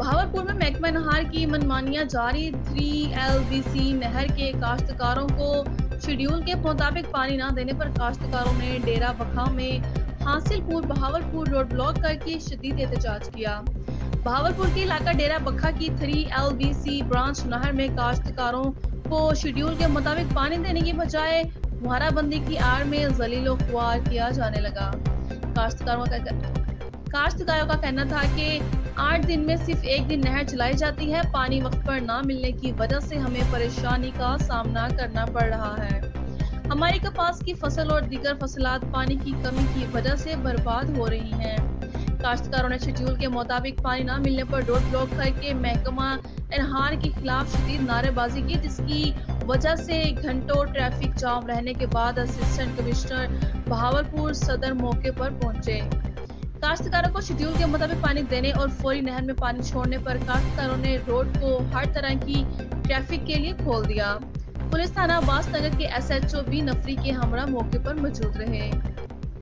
बहावलपुर में महकमा नहार की मनमानियां जारी। 3LBC नहर के काश्तकारों को शेड्यूल के मुताबिक पानी न देने पर काश्तकारों ने डेरा बखा में हासिलपुर बहावलपुर रोड ब्लॉक करके शदीद एहतजाज किया। बहावलपुर के इलाका डेरा बखा की 3LBC ब्रांच नहर में काश्तकारों को शेड्यूल के मुताबिक पानी देने की बजाय मुहराबंदी की आड़ में जलीलो ख्वार किया जाने लगा। काश्तकारों का कहना था कि 8 दिन में सिर्फ एक दिन नहर चलाई जाती है। पानी वक्त पर ना मिलने की वजह से हमें परेशानी का सामना करना पड़ रहा है। हमारी कपास की फसल और दीगर फसलात पानी की कमी की वजह से बर्बाद हो रही हैं। काश्तकारों ने शेड्यूल के मुताबिक पानी न मिलने पर रोड ब्लॉक करके महकमा नहार के खिलाफ शदीद नारेबाजी की, जिसकी वजह से घंटों ट्रैफिक जाम रहने के बाद असिस्टेंट कमिश्नर बहावलपुर सदर मौके पर पहुंचे। काश्तकारों को शेड्यूल के मुताबिक पानी देने और फौरी नहर में पानी छोड़ने पर काश्तकारों ने रोड को हर तरह की ट्रैफिक के लिए खोल दिया। पुलिस थाना अब्बास नगर के SHO बी नफरी के हमरा मौके पर मौजूद रहे।